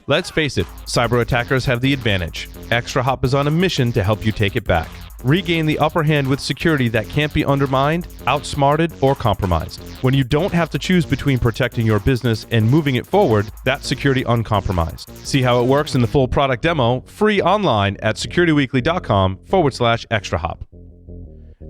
Let's face it, cyber attackers have the advantage. ExtraHop is on a mission to help you take it back. Regain the upper hand with security that can't be undermined, outsmarted, or compromised. When you don't have to choose between protecting your business and moving it forward, that's security uncompromised. See how it works in the full product demo, free online at securityweekly.com/ExtraHop.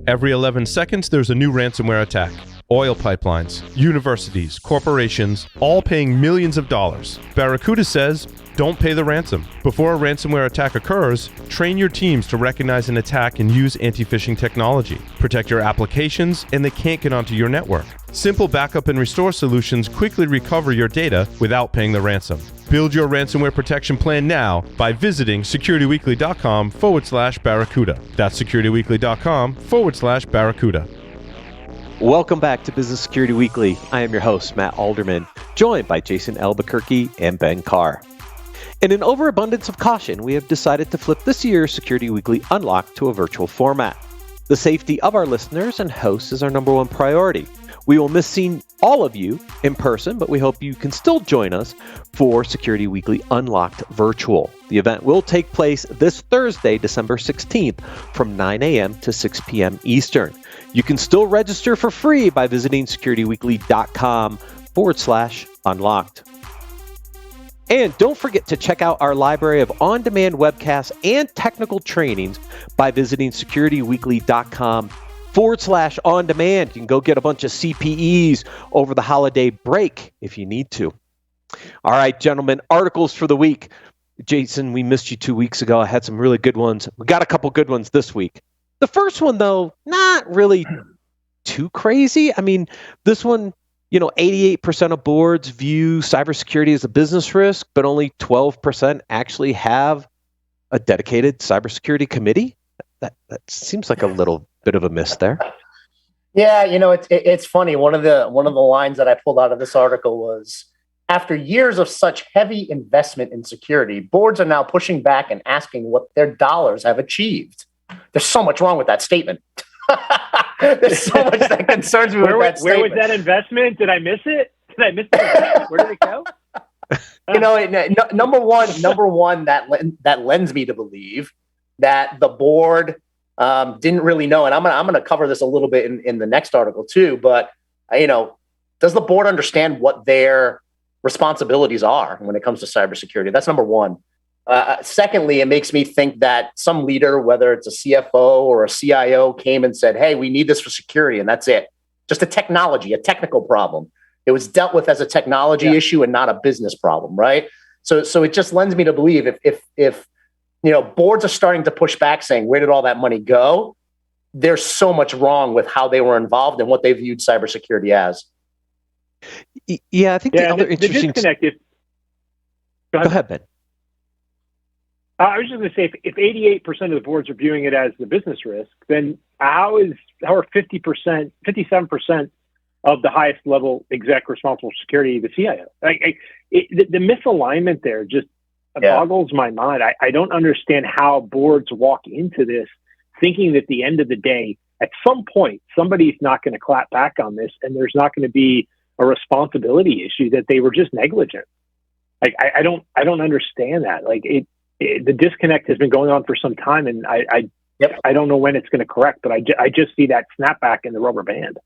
Every 11 seconds, there's a new ransomware attack. Oil pipelines, universities, corporations, all paying millions of dollars. Barracuda says, don't pay the ransom. Before a ransomware attack occurs, train your teams to recognize an attack and use anti-phishing technology. Protect your applications, and they can't get onto your network. Simple backup and restore solutions quickly recover your data without paying the ransom. Build your ransomware protection plan now by visiting securityweekly.com/Barracuda. That's securityweekly.com/Barracuda. Welcome back to Business Security Weekly. I am your host, Matt Alderman, joined by Jason Albuquerque and Ben Carr. In an overabundance of caution, we have decided to flip this year's Security Weekly Unlocked to a virtual format. The safety of our listeners and hosts is our number one priority. We will miss seeing all of you in person, but we hope you can still join us for Security Weekly Unlocked Virtual. The event will take place this Thursday, December 16th from 9 a.m. to 6 p.m. Eastern. You can still register for free by visiting securityweekly.com/unlocked. And don't forget to check out our library of on-demand webcasts and technical trainings by visiting securityweekly.com/on-demand. You can go get a bunch of CPEs over the holiday break if you need to. All right, gentlemen, articles for the week. Jason, we missed you 2 weeks ago. I had some really good ones. We got a couple good ones this week. The first one, though, not really too crazy. I mean, this one, 88% of boards view cybersecurity as a business risk, but only 12% actually have a dedicated cybersecurity committee. That seems like a little bit of a miss there. Yeah, it's funny. One of the lines that I pulled out of this article was, after years of such heavy investment in security, boards are now pushing back and asking what their dollars have achieved. There's so much wrong with that statement. There's so much that concerns me with that statement. Where was that investment? Did I miss it? Where did it go? Number one, that lends me to believe that the board didn't really know, and I'm gonna cover this a little bit in the next article too. But does the board understand what their responsibilities are when it comes to cybersecurity? That's number one. Secondly, it makes me think that some leader, whether it's a CFO or a CIO, came and said, hey, we need this for security, and that's it. Just a technical problem. It was dealt with as a technology issue and not a business problem, right? So it just lends me to believe if boards are starting to push back saying, where did all that money go? There's so much wrong with how they were involved and what they viewed cybersecurity as. Yeah, I think the other interesting... Go ahead, Ben. I was just going to say, if 88% of the boards are viewing it as the business risk, then how are 57% of the highest level exec responsible for security the CIO? The misalignment there just boggles my mind. I don't understand how boards walk into this thinking that at the end of the day, at some point, somebody's not going to clap back on this, and there's not going to be a responsibility issue that they were just negligent. I don't understand that. The disconnect has been going on for some time, and I don't know when it's going to correct, but I just see that snapback in the rubber band.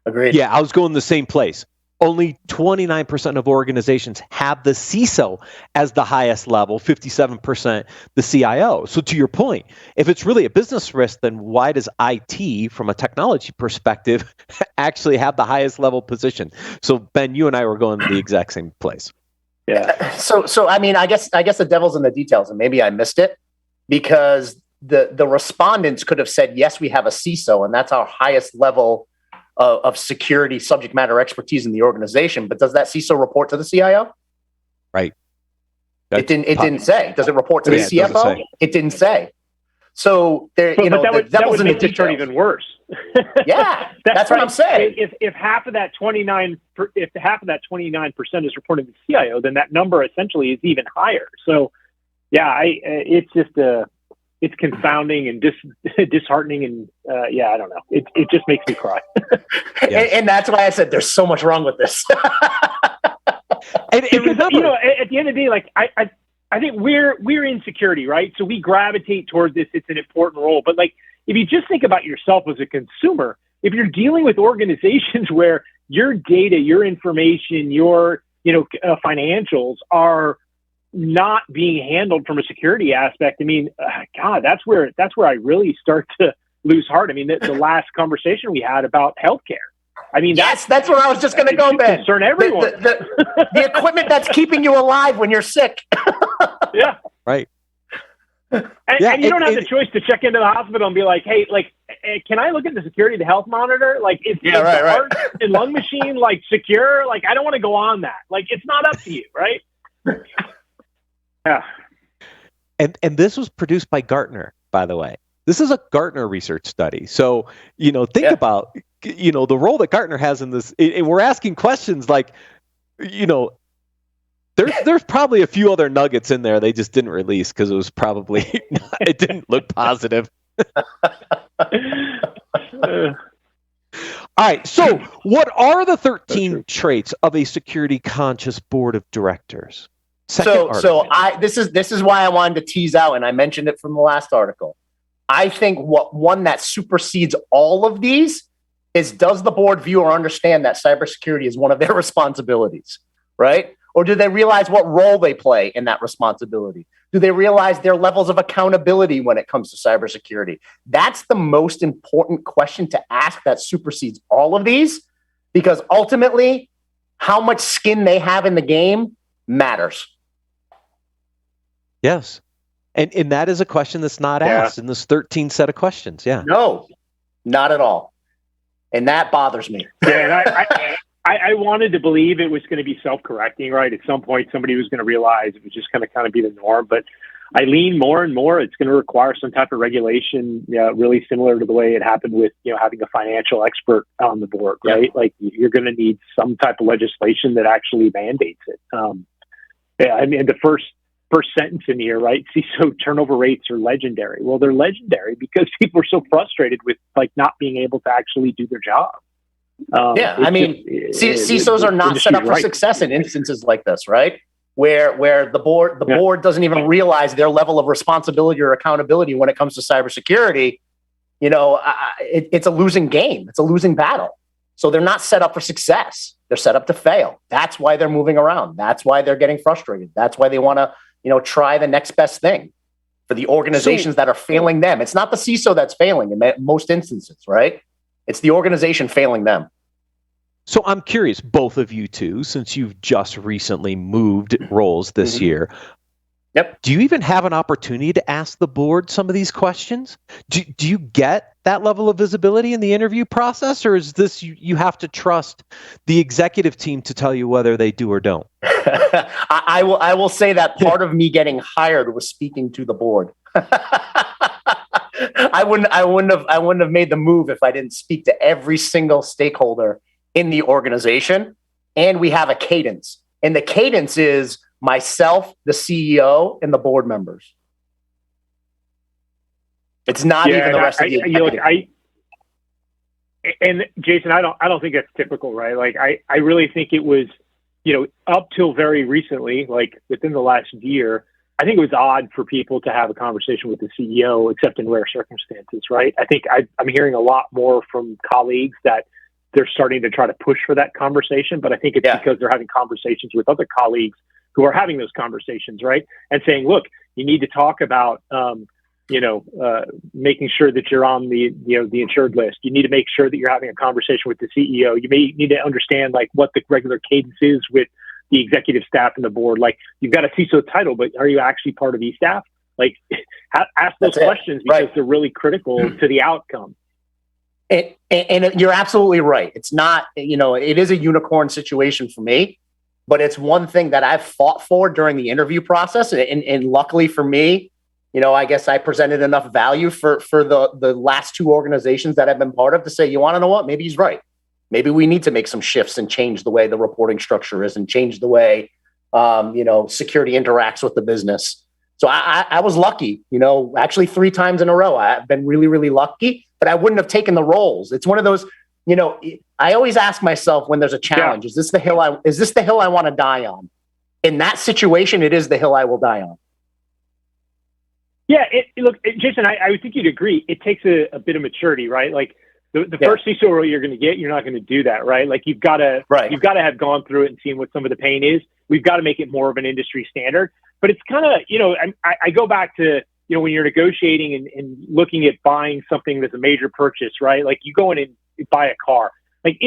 Agreed. Yeah, I was going the same place. Only 29% of organizations have the CISO as the highest level, 57% the CIO. So to your point, if it's really a business risk, then why does IT, from a technology perspective, actually have the highest level position? So Ben, you and I were going to the exact same place. Yeah. So I mean, I guess the devil's in the details, and maybe I missed it because the respondents could have said, yes, we have a CISO, and that's our highest level of security subject matter expertise in the organization. But does that CISO report to the CIO? Right. It didn't say. Does it report to the CFO? It didn't say. So there, that would make this even worse. Yeah, that's what I'm saying. If half of that 29% is reporting to the CIO, then that number essentially is even higher. So, yeah, it's just it's confounding and disheartening, and I don't know. It just makes me cry. And that's why I said there's so much wrong with this. Because, remember, at the end of the day, like I think we're in security, right? So we gravitate toward this. It's an important role. But like, if you just think about yourself as a consumer, if you're dealing with organizations where your data, your information, your financials are not being handled from a security aspect, I mean, God, that's where I really start to lose heart. I mean, the last conversation we had about healthcare. I mean, that's where I was just going to go, Ben. Concern everyone. The equipment that's keeping you alive when you're sick. Yeah. right. And you don't have the choice to check into the hospital and be like, hey, like, can I look at the security of the health monitor? Like, is the heart and lung machine, like, secure? Like, I don't want to go on that. Like, it's not up to you, right? Yeah. And this was produced by Gartner, by the way. This is a Gartner research study. So, think about, the role that Gartner has in this. And we're asking questions like, there's probably a few other nuggets in there they just didn't release because it was probably, it didn't look positive. All right. So what are the 13 traits of a security conscious board of directors? This is why I wanted to tease out, and I mentioned it from the last article. I think one that supersedes all of these is, does the board view or understand that cybersecurity is one of their responsibilities, right? Or do they realize what role they play in that responsibility? Do they realize their levels of accountability when it comes to cybersecurity? That's the most important question to ask that supersedes all of these, because ultimately, how much skin they have in the game matters. Yes. And that is a question that's not asked in this 13 set of questions. Yeah. No, not at all. And that bothers me. Yeah, and I wanted to believe it was going to be self-correcting, right? At some point, somebody was going to realize it was just going to kind of be the norm. But I lean more and more, it's going to require some type of regulation, really similar to the way it happened with, having a financial expert on the board, right? Like, you're going to need some type of legislation that actually mandates it. I mean, the first sentence in here, right? CISO turnover rates are legendary. Well, they're legendary because people are so frustrated with like not being able to actually do their job. CISOs are not set up for success in instances like this, right? Where the board doesn't even realize their level of responsibility or accountability when it comes to cybersecurity. It's a losing game. It's a losing battle. So they're not set up for success. They're set up to fail. That's why they're moving around. That's why they're getting frustrated. That's why they want to, try the next best thing for the organizations that are failing them. It's not the CISO that's failing in most instances, right? It's the organization failing them. So I'm curious, both of you two, since you've just recently moved roles this year, do you even have an opportunity to ask the board some of these questions? Do you get that level of visibility in the interview process, or is this you have to trust the executive team to tell you whether they do or don't? I will say that part of me getting hired was speaking to the board. I wouldn't have made the move if I didn't speak to every single stakeholder in the organization. And we have a cadence, and the cadence is myself, the CEO, and the board members. It's not even the rest of the executive. And Jason, I don't think that's typical, right? Like I really think it was, up till very recently, like within the last year, I think it was odd for people to have a conversation with the CEO, except in rare circumstances, right? I think I'm hearing a lot more from colleagues that they're starting to try to push for that conversation, but I think it's because they're having conversations with other colleagues who are having those conversations, right? And saying, look, you need to talk about, making sure that you're on the insured list. You need to make sure that you're having a conversation with the CEO. You may need to understand like what the regular cadence is with the executive staff and the board. Like, you've got a CISO title, but are you actually part of E-staff? Like, ask those questions because they're really critical to the outcome. And you're absolutely right. It's not, it is a unicorn situation for me, but it's one thing that I've fought for during the interview process. And luckily for me, I guess I presented enough value for the last two organizations that I've been part of to say, you want to know what? Maybe he's right. Maybe we need to make some shifts and change the way the reporting structure is and change the way, security interacts with the business. So I was lucky, actually 3 times in a row. I've been really, really lucky, but I wouldn't have taken the roles. It's one of those, I always ask myself when there's a challenge, is this the hill I want to die on? in that situation, it is the hill I will die on. Yeah, look, Jason, I would think you'd agree. It takes a bit of maturity, right? Like the first CISO role you're going to get, you're not going to do that, right? Like you've got to have gone through it and seen what some of the pain is. We've got to make it more of an industry standard. But it's kind of, I go back to, when you're negotiating and looking at buying something that's a major purchase, right? Like you go in and buy a car. Like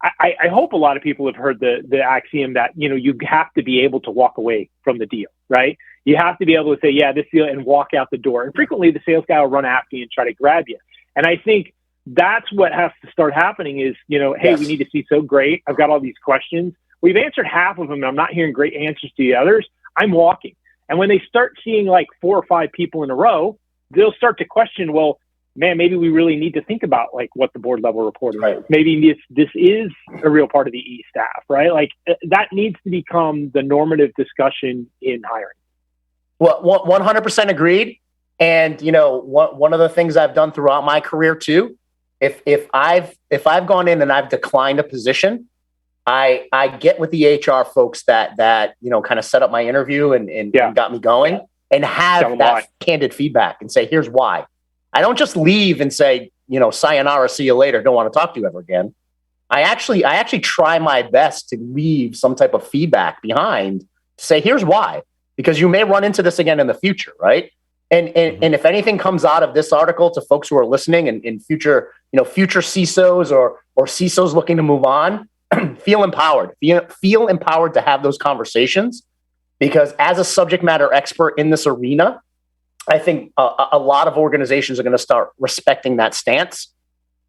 I hope a lot of people have heard the axiom that, you have to be able to walk away from the deal, right? You have to be able to say, yeah, this deal, and walk out the door. And frequently the sales guy will run after you and try to grab you. And I think that's what has to start happening is, hey, we need to see so great. I've got all these questions. We've answered half of them, and I'm not hearing great answers to the others. I'm walking. And when they start seeing like 4 or 5 people in a row, they'll start to question, well, man, maybe we really need to think about like what the board level reporting is. Maybe this is a real part of the E staff, right? Like that needs to become the normative discussion in hiring. Well, 100% agreed. And one of the things I've done throughout my career too, if I've gone in and I've declined a position, I get with the HR folks that kind of set up my interview and got me going, and have that candid feedback and say, here's why. I don't just leave and say, sayonara, see you later, don't want to talk to you ever again. I actually try my best to leave some type of feedback behind to say, here's why, because you may run into this again in the future, right? And if anything comes out of this article to folks who are listening and in future CISOs or CISOs looking to move on, feel empowered. Feel empowered to have those conversations, because as a subject matter expert in this arena, I think a lot of organizations are going to start respecting that stance.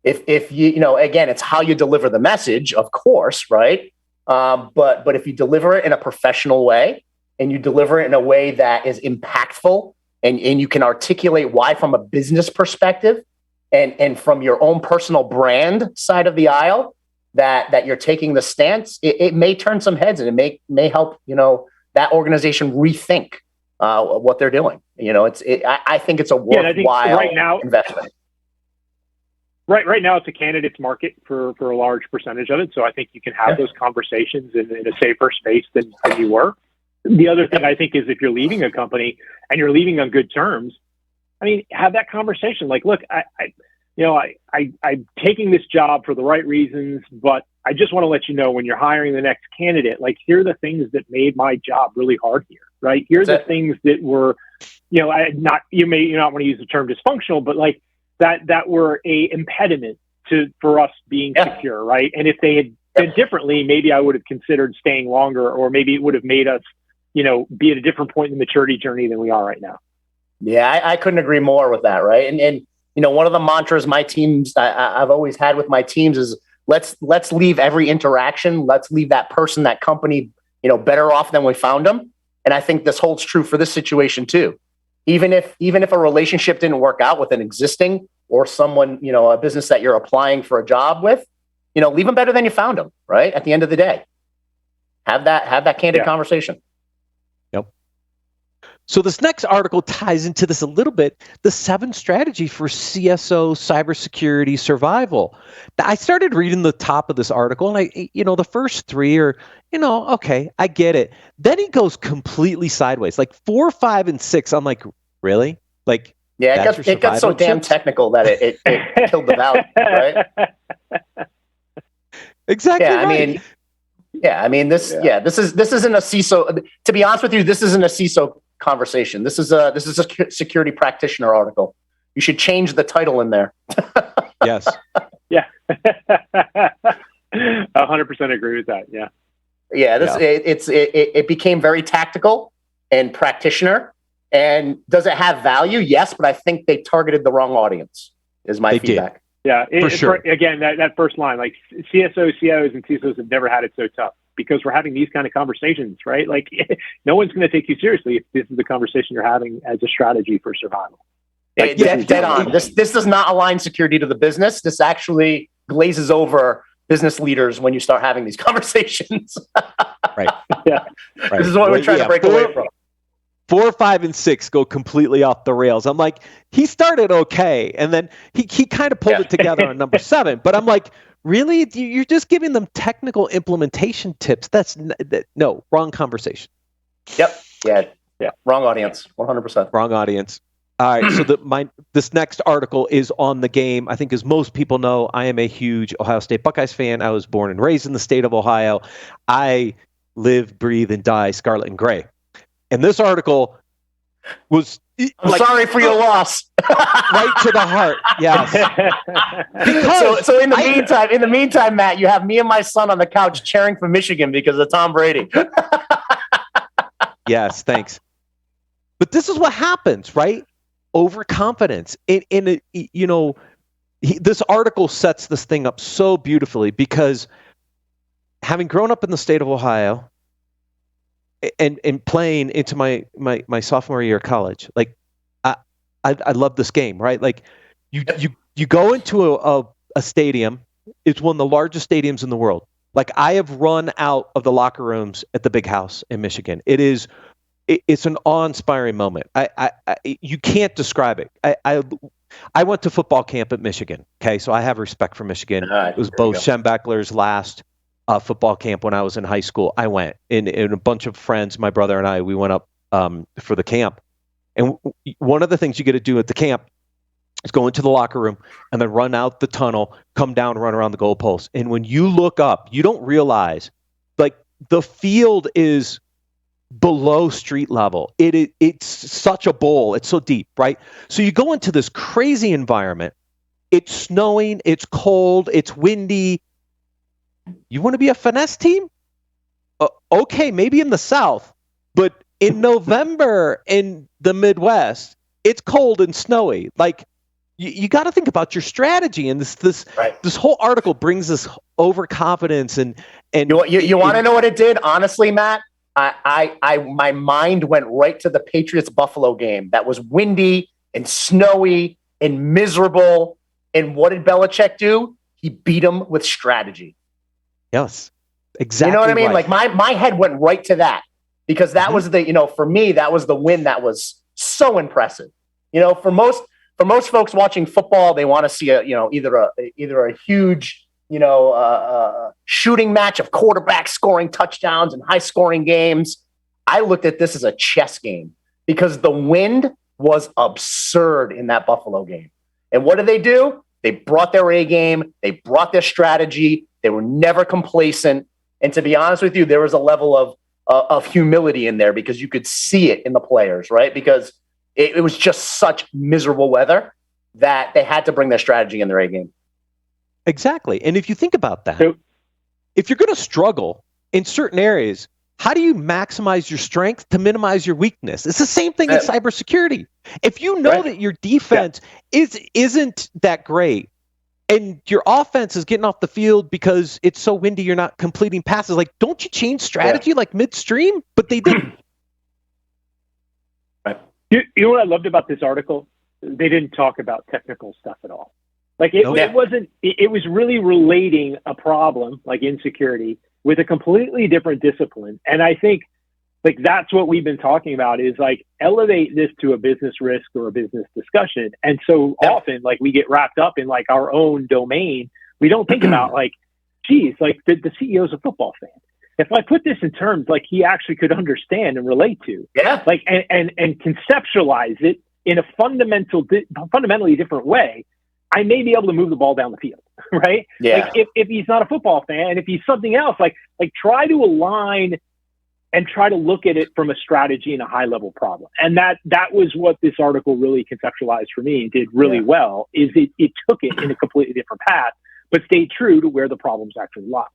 If you again, it's how you deliver the message, of course, right? But if you deliver it in a professional way and you deliver it in a way that is impactful and you can articulate why from a business perspective and from your own personal brand side of the aisle, that you're taking the stance, it may turn some heads and it may help, that organization rethink what they're doing. I think it's a worthwhile investment. Right now, it's a candidate's market for a large percentage of it. So I think you can have those conversations in a safer space than you were. The other thing I think is if you're leaving a company and you're leaving on good terms, have that conversation. Like, look, I'm taking this job for the right reasons, but I just want to let you know when you're hiring the next candidate, like, here are the things that made my job really hard here, right? Here are the things that were, you may not want to use the term dysfunctional, but like that were a impediment for us being secure, right? And if they had been differently, maybe I would have considered staying longer, or maybe it would have made us, be at a different point in the maturity journey than we are right now. Yeah, I couldn't agree more with that, right? And one of the mantras my teams I've always had with my teams is let's leave every interaction, let's leave that person, that company, better off than we found them. And I think this holds true for this situation too. Even if a relationship didn't work out with an existing or someone, a business that you're applying for a job with, leave them better than you found them, right? At the end of the day, have that candid conversation. So this next article ties into this a little bit, the 7 strategy for CSO cybersecurity survival. I started reading the top of this article and the first 3 are, okay, I get it. Then he goes completely sideways, like 4, 5, and 6. I'm like, really? Like, yeah, it got so damn technical that it killed the value, right? Exactly. Yeah, right. This isn't a CISO. To be honest with you, this isn't a CISO conversation. This is a security practitioner article. You should change the title in there. Yes. Yeah. 100% agree with that. Yeah. Yeah. It became very tactical and practitioner. And does it have value? Yes, but I think they targeted the wrong audience. Is my feedback. Yeah, for sure. Again, that first line, like CSOs, CIOs, and CISOs have never had it so tough because we're having these kind of conversations, right? Like, no one's going to take you seriously if this is the conversation you're having as a strategy for survival. Like, dead on. This does not align security to the business. This actually glazes over business leaders when you start having these conversations. Right. Yeah. Right. This is what we're trying to break away from. 4, 5, and 6 go completely off the rails. I'm like, he started okay, and then he kind of pulled it together on number 7. But I'm like, really? You're just giving them technical implementation tips. No, wrong conversation. Yep. Yeah. Wrong audience. 100%. Wrong audience. All right. So this next article is on the game. I think, as most people know, I am a huge Ohio State Buckeyes fan. I was born and raised in the state of Ohio. I live, breathe, and die scarlet and gray. And this article was I'm sorry for your loss. right to the heart. Yes. So in the meantime, Matt, you have me and my son on the couch cheering for Michigan because of Tom Brady. Yes, thanks. But this is what happens, right? Overconfidence. This article sets this thing up so beautifully because having grown up in the state of Ohio and playing into my sophomore year of college, like I love this game, right? Like you go into a stadium. It's one of the largest stadiums in the world. Like, I have run out of the locker rooms at the Big House in Michigan. It's an awe-inspiring moment. You can't describe it. I went to football camp at Michigan. Okay, so I have respect for Michigan. It was Bo Schembechler's last football camp when I was in high school. I went, and a bunch of friends, my brother and I, we went up for the camp. And one of the things you get to do at the camp is go into the locker room and then run out the tunnel, come down, run around the goalpost. And when you look up, you don't realize, like, the field is below street level. It's such a bowl. It's so deep, right? So you go into this crazy environment. It's snowing. It's cold. It's windy. You want to be a finesse team? Okay, maybe in the South, but in November in the Midwest, it's cold and snowy. Like, you got to think about your strategy. And this whole article brings this overconfidence and you want to know what it did? Honestly, Matt, my mind went right to the Patriots Buffalo game. That was windy and snowy and miserable. And what did Belichick do? He beat them with strategy. Yes, exactly. You know what I mean? Right. Like, my head went right to that because that was for me, that was the win that was so impressive. For most folks watching football, they want to see either a huge shooting match of quarterbacks scoring touchdowns and high scoring games. I looked at this as a chess game because the wind was absurd in that Buffalo game. And what did they do? They brought their A game. They brought their strategy. They were never complacent. And to be honest with you, there was a level of humility in there because you could see it in the players, right? Because it was just such miserable weather that they had to bring their strategy in their A game. Exactly. And if you think about that, if you're going to struggle in certain areas, how do you maximize your strength to minimize your weakness? It's the same thing in cybersecurity. If you know that your defense isn't that great and your offense is getting off the field because it's so windy you're not completing passes, like, don't you change strategy like midstream? But they didn't. You know what I loved about this article? They didn't talk about technical stuff at all. Like, it was really relating a problem like insecurity with a completely different discipline. And I think, like, that's what we've been talking about is, like, elevate this to a business risk or a business discussion. And so often, like, we get wrapped up in, like, our own domain. We don't think about, like, geez, like, the CEO's a football fan. If I put this in terms like he actually could understand and relate to, like, and conceptualize it in a fundamentally different way, I may be able to move the ball down the field, right? Yeah. Like, if he's not a football fan, if he's something else, like try to align and try to look at it from a strategy and a high level problem. And that was what this article really conceptualized for me and did really well, is it took it in a completely different path, but stayed true to where the problems actually lie.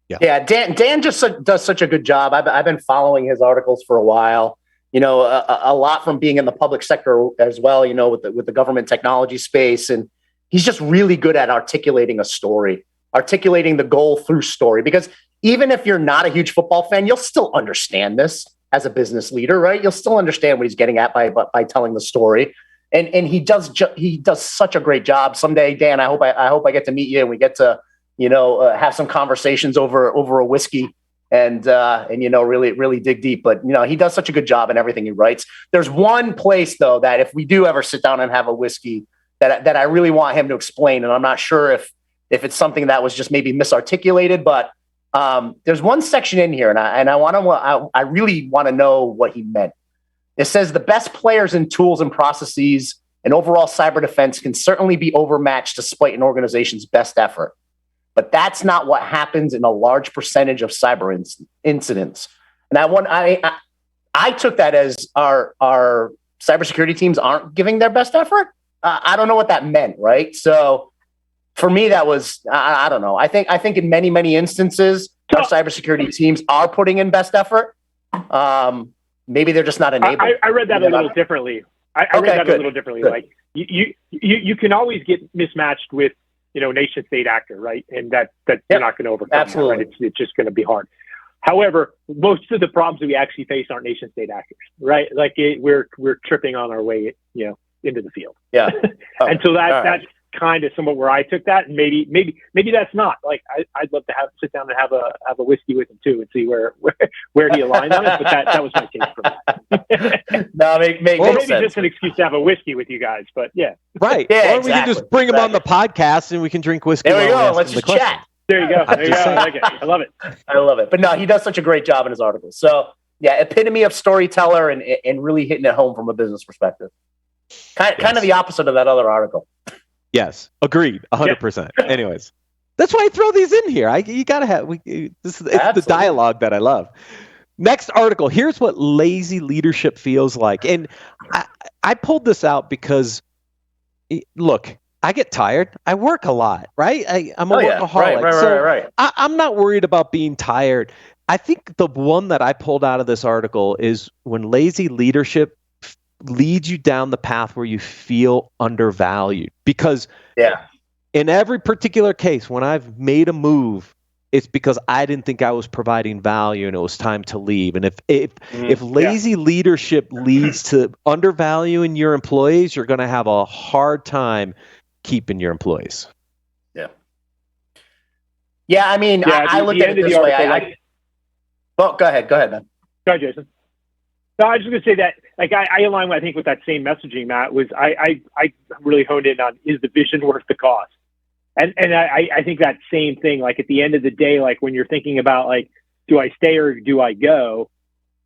Yeah, Dan just does such a good job. I've been following his articles for a while. A lot from being in the public sector as well. With the government technology space, and he's just really good at articulating a story, articulating the goal through story. Because even if you're not a huge football fan, you'll still understand this as a business leader, right? You'll still understand what he's getting at by telling the story. And he does such a great job. Someday, Dan, I hope I get to meet you and we get to have some conversations over a whiskey and really dig deep. But he does such a good job in everything he writes. There's one place though that if we do ever sit down and have a whiskey that I really want him to explain, and I'm not sure if if it's something that was just maybe misarticulated, but there's one section in here, and I really want to know what he meant. It says the best players in tools and processes and overall cyber defense can certainly be overmatched despite an organization's best effort. But that's not what happens in a large percentage of cyber incidents. And I took that as our cybersecurity teams aren't giving their best effort. I don't know what that meant, right? So for me, that was, I don't know. I think in many, many instances, our cybersecurity teams are putting in best effort. Maybe they're just not enabled. I read that a little differently. I read that a little differently. Good. Like you can always get mismatched with, nation state actor, right? And that you're not going to overcome. Absolutely. That, right? It's just going to be hard. However, most of the problems that we actually face aren't nation state actors, right? Like we're tripping on our way, into the field. Yeah. Oh, and so that's kind of somewhat where I took that, and maybe that's not. Like I'd love to sit down and have a whiskey with him too, and see where he aligned on it. But that was my take from that. No, maybe sense. Just an excuse to have a whiskey with you guys. But yeah, right. Yeah, or we can just bring him on the podcast and we can drink whiskey. There we go. Let's just chat. There you go. I like it. I love it. I love it. But no, he does such a great job in his articles. So yeah, epitome of storyteller and really hitting it home from a business perspective. Kind of the opposite of that other article. Yes, agreed, 100%. Yeah. Anyways, that's why I throw these in here. You gotta have it's the dialogue that I love. Next article. Here's what lazy leadership feels like, and I pulled this out because, look, I get tired. I work a lot, right? I'm a workaholic. Right. I'm not worried about being tired. I think the one that I pulled out of this article is when lazy leadership leads you down the path where you feel undervalued. Because in every particular case, when I've made a move, it's because I didn't think I was providing value and it was time to leave. And if lazy leadership leads to undervaluing your employees, you're going to have a hard time keeping your employees. Yeah. I mean, I look at it this way. Go ahead, man. Go ahead, Jason. No, I was just going to say that, like, I align, I think, with that same messaging, Matt, was I really honed in on, is the vision worth the cost? And I think that same thing, like, at the end of the day, like, when you're thinking about, like, do I stay or do I go?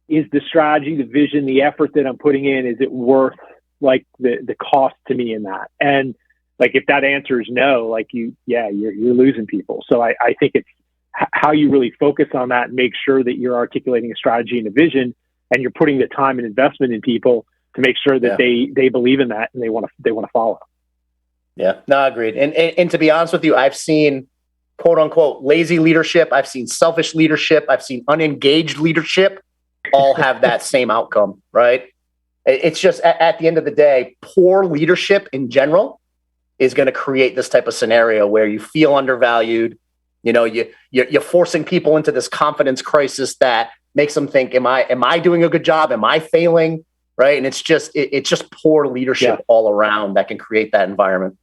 Is the strategy, the vision, the effort that I'm putting in, is it worth, like, the cost to me in that? And, like, if that answer is no, like, you're losing people. So I think it's how you really focus on that and make sure that you're articulating a strategy and a vision, and you're putting the time and investment in people to make sure that they believe in that and they want to follow. Yeah, no, agreed. And to be honest with you, I've seen quote unquote lazy leadership. I've seen selfish leadership. I've seen unengaged leadership all have that same outcome, right? It's just at the end of the day, poor leadership in general is going to create this type of scenario where you feel undervalued. You're forcing people into this confidence crisis that makes them think, am I doing a good job? Am I failing? Right. And it's just poor leadership all around that can create that environment.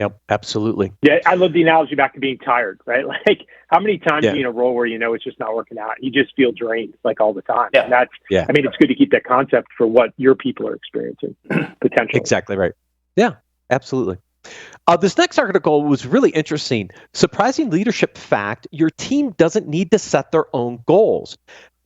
Yep, absolutely. Yeah, I love the analogy back to being tired, right? Like, how many times are you in a role where it's just not working out? You just feel drained, like, all the time. Yeah. And I mean, it's good to keep that concept for what your people are experiencing, potentially. Exactly right. Yeah, absolutely. This next article was really interesting. Surprising leadership fact: your team doesn't need to set their own goals.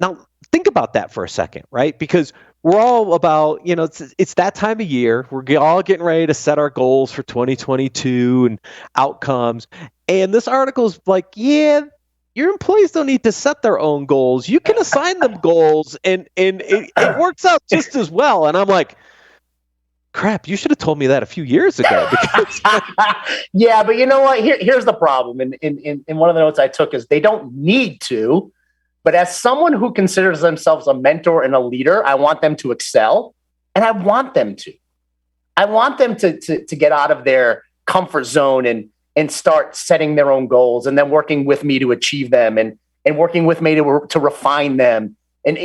Now, think about that for a second, right? Because we're all about, it's that time of year. We're all getting ready to set our goals for 2022 and outcomes. And this article is like, your employees don't need to set their own goals. You can assign them goals, and it works out just as well. And I'm like, crap, you should have told me that a few years ago. Because yeah, but you know what? Here's the problem. In one of the notes I took is they don't need to, but as someone who considers themselves a mentor and a leader, I want them to excel, and I want them to. I want them to get out of their comfort zone and start setting their own goals, and then working with me to achieve them, and working with me to refine them. And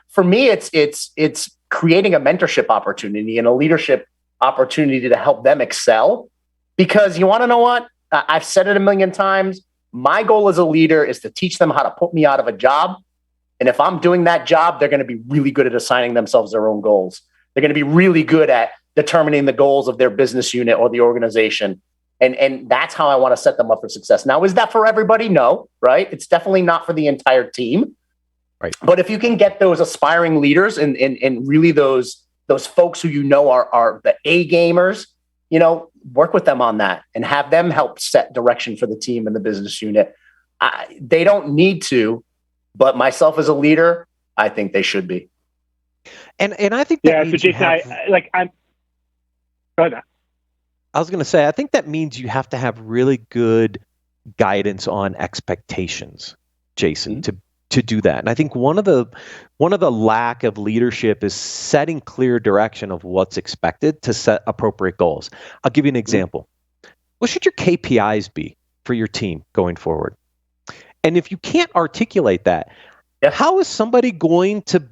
for me, it's creating a mentorship opportunity and a leadership opportunity to help them excel. Because you want to know what? I've said it a million times. My goal as a leader is to teach them how to put me out of a job. And if I'm doing that job, they're going to be really good at assigning themselves their own goals. They're going to be really good at determining the goals of their business unit or the organization. And that's how I want to set them up for success. Now, is that for everybody? No, right? It's definitely not for the entire team. Right. But if you can get those aspiring leaders and really those folks who are the A gamers, work with them on that and have them help set direction for the team and the business unit. They don't need to, but myself as a leader, I think they should be. And I think that means so Jason, go ahead. I was going to say, I think that means you have to have really good guidance on expectations, Jason, to do that. And I think one of the lack of leadership is setting clear direction of what's expected to set appropriate goals. I'll give you an example. What should your KPIs be for your team going forward? And if you can't articulate that, how is somebody going to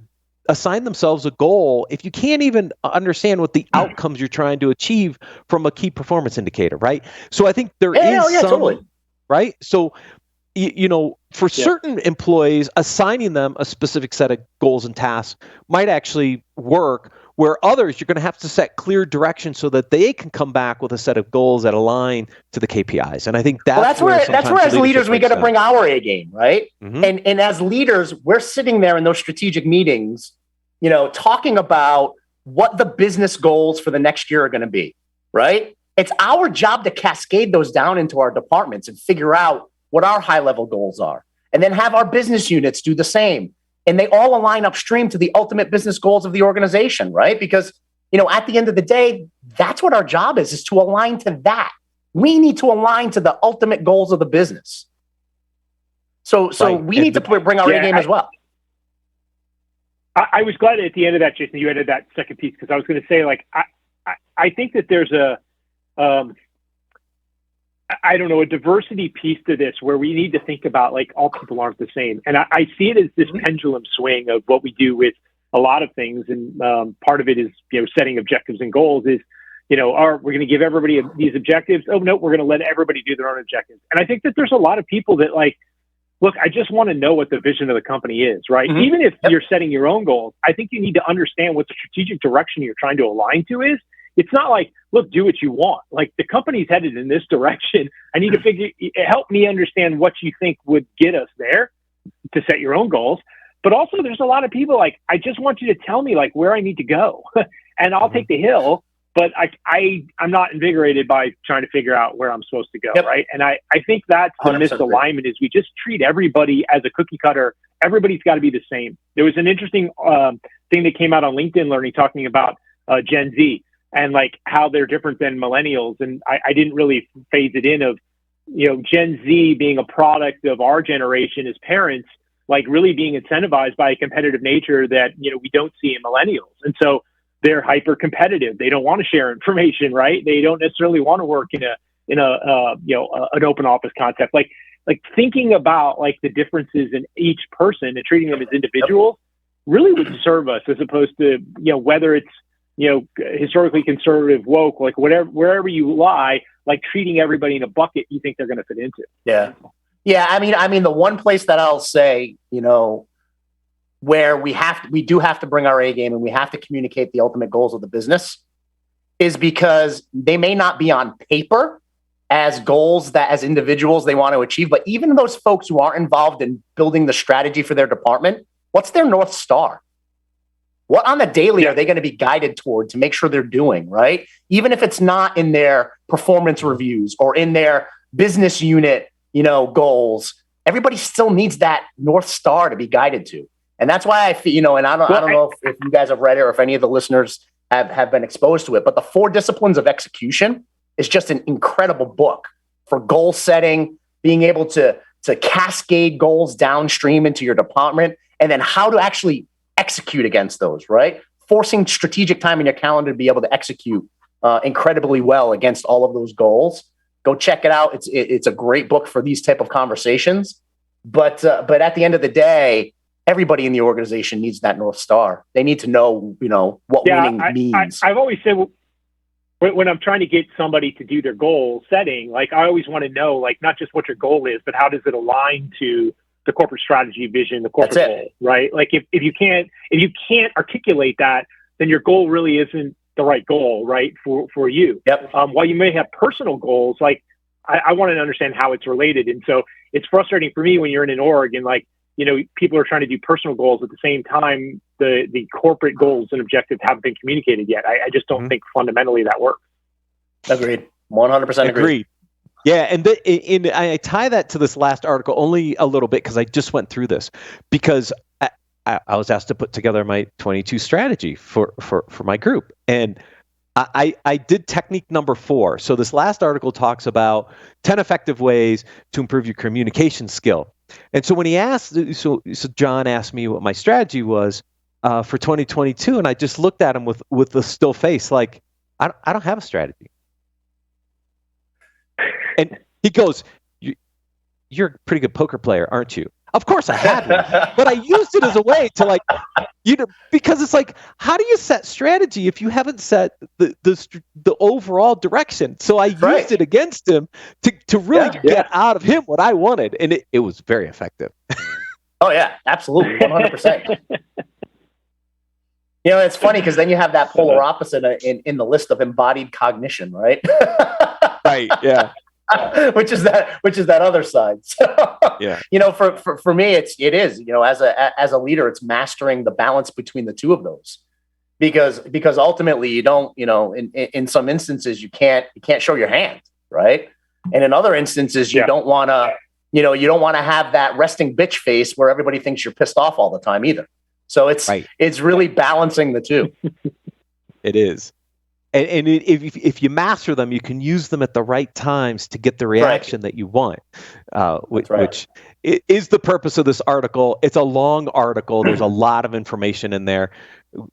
assign themselves a goal if you can't even understand what the outcomes you're trying to achieve from a key performance indicator, right? So I think there is some, totally. Right? So, for certain employees, assigning them a specific set of goals and tasks might actually work, where others, you're going to have to set clear direction so that they can come back with a set of goals that align to the KPIs. And I think that's where as leaders we got to bring our A game, right? Mm-hmm. And as leaders, we're sitting there in those strategic meetings, talking about what the business goals for the next year are going to be, right? It's our job to cascade those down into our departments and figure out what our high-level goals are, and then have our business units do the same. And they all align upstream to the ultimate business goals of the organization, right? Because, at the end of the day, that's what our job is to align to that. We need to align to the ultimate goals of the business. So we need to bring our A game as well. I was glad at the end of that, Jason, you added that second piece, because I was going to say, I think that there's a diversity piece to this where we need to think about all people aren't the same. And I see it as this pendulum swing of what we do with a lot of things. And part of it is, setting objectives and goals is, we're going to give everybody these objectives. Oh, no, we're going to let everybody do their own objectives. And I think that there's a lot of people that look, I just want to know what the vision of the company is, right? Mm-hmm. Even if you're setting your own goals, I think you need to understand what the strategic direction you're trying to align to is. It's not look, do what you want. The company's headed in this direction. I need to help me understand what you think would get us there to set your own goals. But also there's a lot of people I just want you to tell me where I need to go and I'll take the hill, but I'm not invigorated by trying to figure out where I'm supposed to go. Yep. Right. And I think that's the misalignment is we just treat everybody as a cookie cutter. Everybody's got to be the same. There was an interesting thing that came out on LinkedIn Learning talking about Gen Z. And how they're different than millennials. And I didn't really phase it in of, Gen Z being a product of our generation as parents, really being incentivized by a competitive nature that, we don't see in millennials. And so they're hyper competitive. They don't want to share information, right? They don't necessarily want to work in an open office concept. Thinking about the differerences in each person and treating them as individuals really would serve us, as opposed to, whether it's, historically conservative, woke, wherever you lie, treating everybody in a bucket you think they're going to fit into. Yeah. I mean, the one place that I'll say, where we do have to bring our A game and we have to communicate the ultimate goals of the business is because they may not be on paper as goals that as individuals they want to achieve, but even those folks who aren't involved in building the strategy for their department, what's their North Star? What on the daily are they going to be guided toward to make sure they're doing, right? Even if it's not in their performance reviews or in their business unit, goals, everybody still needs that North Star to be guided to. And that's why I feel, and I don't know if you guys have read it or if any of the listeners have been exposed to it, but the 4 Disciplines of Execution is just an incredible book for goal setting, being able to cascade goals downstream into your department, and then how to actually execute against those, right? Forcing strategic time in your calendar to be able to execute incredibly well against all of those goals. Go check it out. It's a great book for these type of conversations. But at the end of the day, everybody in the organization needs that North Star. They need to know, what winning means. I've always said when I'm trying to get somebody to do their goal setting, I always want to know, not just what your goal is, but how does it align to the corporate strategy, vision, the corporate goal, right? If you can't articulate that, then your goal really isn't the right goal, right, for you. Yep. While you may have personal goals, like I want to understand how it's related. And so it's frustrating for me when you're in an org and like, you know, people are trying to do personal goals at the same time the corporate goals and objectives haven't been communicated yet. I just don't think fundamentally that works. Agreed. 100% agreed. Yeah, and I tie that to this last article only a little bit because I just went through this because I was asked to put together my 22 strategy for my group, and I did technique number 4. So this last article talks about 10 effective ways to improve your communication skill. And so when he asked, so John asked me what my strategy was for 2022, and I just looked at him with a still face, like I don't have a strategy. And he goes, "You're a pretty good poker player, aren't you?" Of course I had one, but I used it as a way to like, you know, because it's like, how do you set strategy if you haven't set the overall direction? So I used it against him to really get out of him what I wanted, and it was very effective. Oh yeah, absolutely, 100%. You know, it's funny because then you have that polar opposite in the list of embodied cognition, right? Right. Yeah. which is that other side. So, yeah. You know, for me, it is, you know, as a leader, it's mastering the balance between the two of those, because ultimately you don't, you know, in some instances you can't show your hand, right? And in other instances you don't want to, you know, you don't want to have that resting bitch face where everybody thinks you're pissed off all the time either. So it's really balancing the two. It is. And if you master them, you can use them at the right times to get the reaction that you want, which is the purpose of this article. It's a long article. There's a lot of information in there.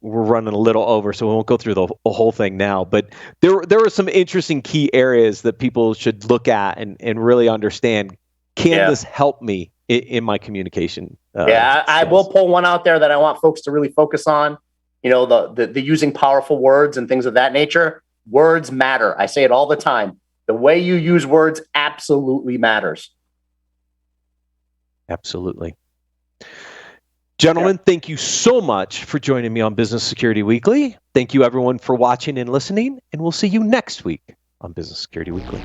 We're running a little over, so we won't go through the whole thing now. But there are some interesting key areas that people should look at and really understand. Can this help me in my communication? I will pull one out there that I want folks to really focus on. You know, the using powerful words and things of that nature. Words matter. I say it all the time. The way you use words absolutely matters. Absolutely. Gentlemen, thank you so much for joining me on Business Security Weekly. Thank you, everyone, for watching and listening, and we'll see you next week on Business Security Weekly.